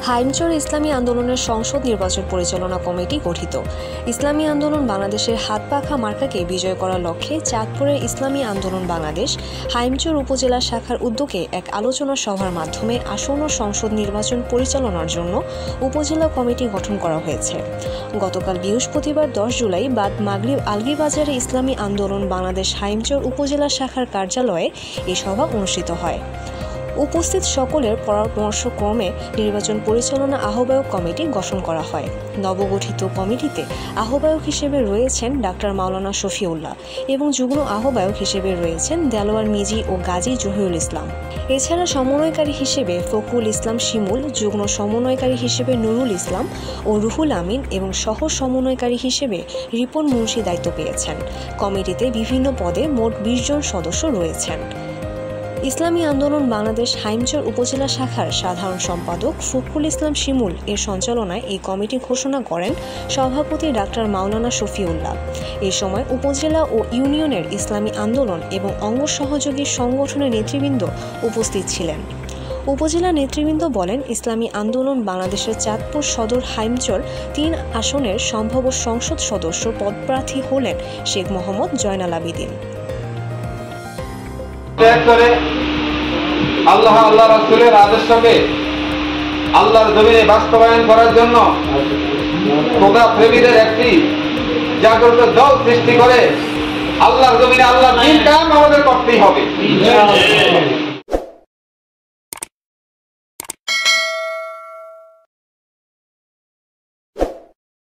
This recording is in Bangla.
হাইমচর ইসলামী আন্দোলনের সংসদ নির্বাচন পরিচালনা কমিটি গঠিত। ইসলামী আন্দোলন বাংলাদেশের হাত পাখা মার্কাকে বিজয় করার লক্ষ্যে চাঁদপুরের ইসলামী আন্দোলন বাংলাদেশ হাইমচর উপজেলা শাখার উদ্যোগে এক আলোচনা সভার মাধ্যমে আসন্ন সংসদ নির্বাচন পরিচালনার জন্য উপজেলা কমিটি গঠন করা হয়েছে। গতকাল বৃহস্পতিবার 10 জুলাই বাদ মাগরিব আলগীবাজারে ইসলামী আন্দোলন বাংলাদেশ হাইমচর উপজেলা শাখার কার্যালয়ে এই সভা অনুষ্ঠিত হয়। উপস্থিত সকলের পরামর্শক্রমে নির্বাচন পরিচালনা আহ্বায়ক কমিটি গঠন করা হয়। নবগঠিত কমিটিতে আহ্বায়ক হিসেবে রয়েছেন ডাক্তার মাওলানা শফিউল্লাহ এবং যুগ্ম আহ্বায়ক হিসেবে রয়েছেন দেলোয়ার মিজি ও গাজী জহিরুল ইসলাম। এছাড়া সমন্বয়কারী হিসেবে ফখরুল ইসলাম শিমুল, যুগ্ম সমন্বয়কারী হিসেবে নুরুল ইসলাম ও রুহুল আমিন এবং সহ সমন্বয়কারী হিসেবে রিপন মুন্সি দায়িত্ব পেয়েছেন। কমিটিতে বিভিন্ন পদে মোট 20 জন সদস্য রয়েছেন। ইসলামী আন্দোলন বাংলাদেশ হাইমচর উপজেলা শাখার সাধারণ সম্পাদক ফখরুল ইসলাম শিমুল এর সঞ্চালনায় এই কমিটি ঘোষণা করেন সভাপতি ডাক্তার মাওলানা শফিউল্লাহ। এ সময় উপজেলা ও ইউনিয়নের ইসলামী আন্দোলন এবং অঙ্গ সহযোগী সংগঠনের নেতৃবৃন্দ উপস্থিত ছিলেন। উপজেলা নেতৃবৃন্দ বলেন, ইসলামী আন্দোলন বাংলাদেশের চাঁদপুর সদর হাইমচর 3 আসনের সম্ভাব্য সংসদ সদস্য পদপ্রার্থী হলেন শেখ মোহাম্মদ জয়নাল আবেদিন। আল্লাহ রাসূলের আদেশকে আল্লাহর জমিনে বাস্তবায়ন করার জন্য খোদা প্রেমীদের একটি জাগ্রত দল সৃষ্টি করে আল্লাহর জমিনে আল্লাহর দ্বীন কায়েম আমাদের করতেই হবে।